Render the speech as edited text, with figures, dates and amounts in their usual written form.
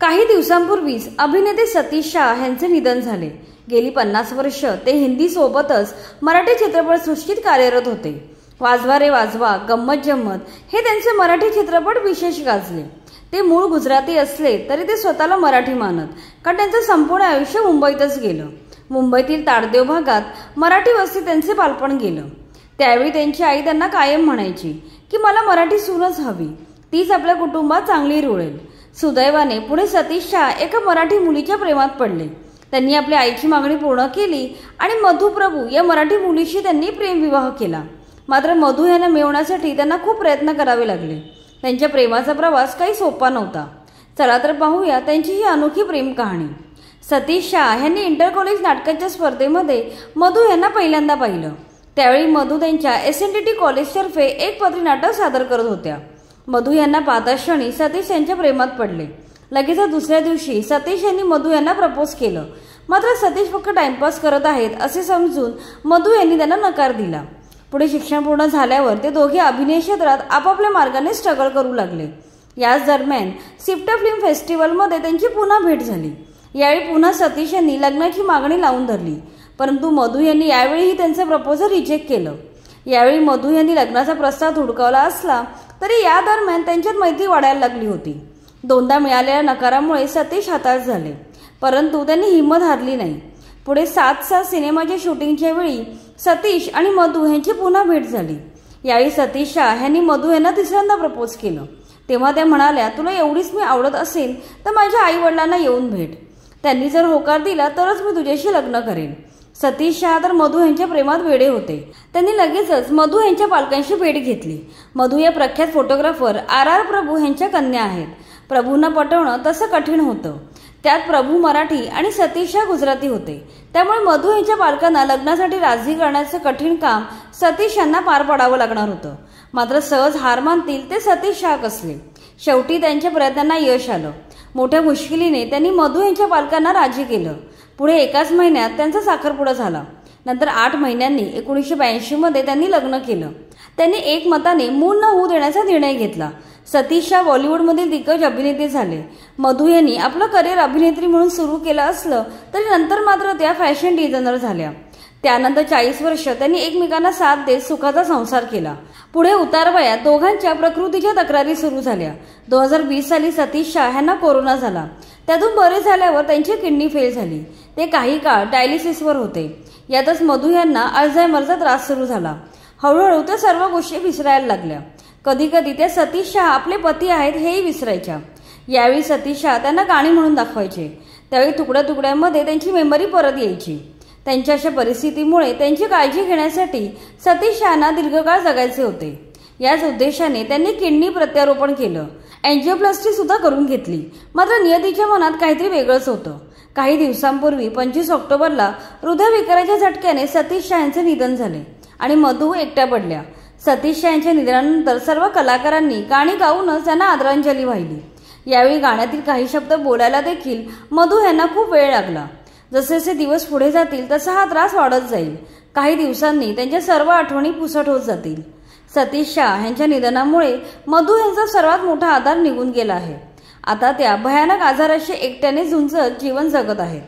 काही दिवसांपूर्वीच अभिनेते सतीश शाह यांचे निधन झाले। गेली 50 वर्ष ते हिंदी सोबतच मराठी चित्रपटसृष्टीत कार्यरत होते। वाजवा रे वाजवा, गम्मत जम्मत हे त्यांचे मराठी चित्रपट विशेष गाजले। ते मूळ गुजराती असले तरी ते स्वतःला मराठी मानत, कारण त्यांचे संपूर्ण आयुष्य मुंबईतच गेलं। मुंबईतील ताडदेव भागात मराठी वस्तीत त्यांचे बालपण गेलं। त्यावेळी त्यांची आई त्यांना कायम म्हणायची की मला मराठी सूनच हवी, तीच आपल्या कुटुंबात चांगली रुळेल। सुदैवाने पुढे सतीश शाह एका मराठी मुलीच्या प्रेमात पडले। त्यांनी आपल्या आईची मागणी पूर्ण केली आणि मधु प्रभू या मराठी मुलीशी त्यांनी प्रेमविवाह केला। मात्र मधु यांना मिळवण्यासाठी त्यांना खूप प्रयत्न करावे लागले। त्यांच्या प्रेमाचा प्रवास काही सोपा नव्हता। चला तर पाहूया त्यांची ही अनोखी प्रेम कहाणी। सतीश शाह यांनी इंटर कॉलेज नाटकाच्या स्पर्धेमध्ये मधु यांना पहिल्यांदा पाहिलं। त्यावेळी मधु त्यांच्या SNDT कॉलेजतर्फे एक पत्री नाटक सादर करत होत्या। मधु यांना पाहताच क्षणी सतीश यांच्या प्रेमात पडले। लगेच दुसऱ्या दिवशी सतीश यांनी मधु यांना प्रपोज केलं। मात्र सतीश फक्त टाइमपास करत आहेत असे समजून मधु यांनी त्यांना नकार दिला। पुढे शिक्षण पूर्ण झाल्यावर ते दोघे अभिनय क्षेत्रात आपापल्या मार्गाने स्ट्रगल करू लागले। याच दरम्यान सिफ्टा फिल्म फेस्टिवलमध्ये त्यांची पुन्हा भेट झाली। यावेळी पुन्हा सतीश यांनी लग्नाची मागणी लावून धरली, परंतु मधु यांनी यावेळीही त्यांचे प्रपोजल रिजेक्ट केलं। यावेळी मधु यांनी लग्नाचा प्रस्ताव धुडकावला असला तरी या दरम्यान त्यांच्यात मैत्री वाढायला लागली होती। दोनदा मिळालेल्या नकारामुळे सतीश हताश झाले, परंतु त्यांनी हिंमत हारली नाही। पुढे 7 सिनेमाच्या शूटिंगच्या वेळी सतीश आणि मधु यांची पुन्हा भेट झाली। यावेळी सतीश शाह यांनी मधु यांना तिसऱ्यांदा प्रपोज केलं। तेव्हा त्या म्हणाल्या, तुला एवढीच मी आवडत असेल तर माझ्या आई वडिलांना येऊन भेट, त्यांनी जर होकार दिला तरच मी तुझ्याशी लग्न करेन। सतीश शाह तर मधु यांच्या प्रेमात वेडे होते। त्यांनी लगेचच मधु यांच्या पालकांशी भेट घेतली। मधु या प्रख्यात फोटोग्राफर RR प्रभू यांच्या कन्या आहेत। प्रभूंना पटवणं तसं कठीण होतं। त्यात प्रभू मराठी आणि सतीश शाह गुजराती होते, त्यामुळे मधु यांच्या पालकांना लग्नासाठी राजी करण्याचं कठीण काम सतीश यांना पार पाडावं लागणार होतं। मात्र सहज हार मानतील ते सतीश शाह कसले। शेवटी त्यांच्या प्रयत्नांना यश आलं। मोठ्या मुश्किलीने त्यांनी मधु यांच्या पालकांना राजी केलं। पुढे एकाच महिन्यात त्यांचा साखरपुडा झाला। नंतर 8 महिन्यांनी 1982 मध्ये त्यांनी लग्न केलं। त्यांनी एकमताने मूल न होऊ देण्याचा निर्णय घेतला। सतीश शाह बॉलिवूडमधील दिग्गज अभिनेते झाले। मधु यांनी आपलं करिअर अभिनेत्री म्हणून सुरू केलं असलं तरी नंतर मात्र त्या फॅशन डिझायनर झाल्या। त्यानंतर 40 वर्ष त्यांनी एकमेकांना साथ देत सुखाचा संसार केला। पुढे उतारवयात दोघांच्या प्रकृतीच्या तक्रारी सुरू झाल्या। 2020 साली सतीश शाह यांना कोरोना झाला। त्यातून बरे झाल्यावर त्यांची किडनी फेल झाली। ते काही काळ डायलिसिसवर होते। यातच मधु यांना अल्झायमरचा त्रास सुरू झाला। हळूहळू त्या सर्व गोष्टी विसरायला लागल्या। कधी कधी त्या सतीश शाह आपले पती आहेत हेही विसरायच्या। यावेळी सतीश शाह त्यांना गाणी म्हणून दाखवायचे। त्यावेळी तुकड्या तुकड्यांमध्ये त्यांची मेमरी परत यायची। त्यांच्या अशा परिस्थितीमुळे त्यांची काळजी घेण्यासाठी सतीश शाहना दीर्घकाळ जगायचे होते। याच उद्देशाने त्यांनी किडनी प्रत्यारोपण केलं। एंजिओप्लास्टी सुद्धा करून घेतली। मात्र नियतीच्या मनात काहीतरी वेगळंच होतं। काही दिवसांपूर्वी 25 ऑक्टोबरला हृदयविकाराच्या झटक्याने सतीश शाह यांचे निधन झाले आणि मधु एकट्या पडल्या। सतीश शाह यांच्या निधनानंतर सर्व कलाकारांनी गाणी गाऊनच त्यांना आदरांजली वाहिली। यावेळी गाण्यातील काही शब्द बोलायला देखील मधु यांना खूप वेळ लागला। जसे जसे दिवस पुढे जातील तसा हा त्रास वाढत जाईल। काही दिवसांनी त्यांच्या सर्व आठवणी पुसट होत जातील। सतीश शाह यांच्या निधनामुळे मधु यांचा सर्वात मोठा आधार निघून गेला आहे। आता त्या भयानक आजाराशी एकट्याने झुंजत जीवन जगत आहेत।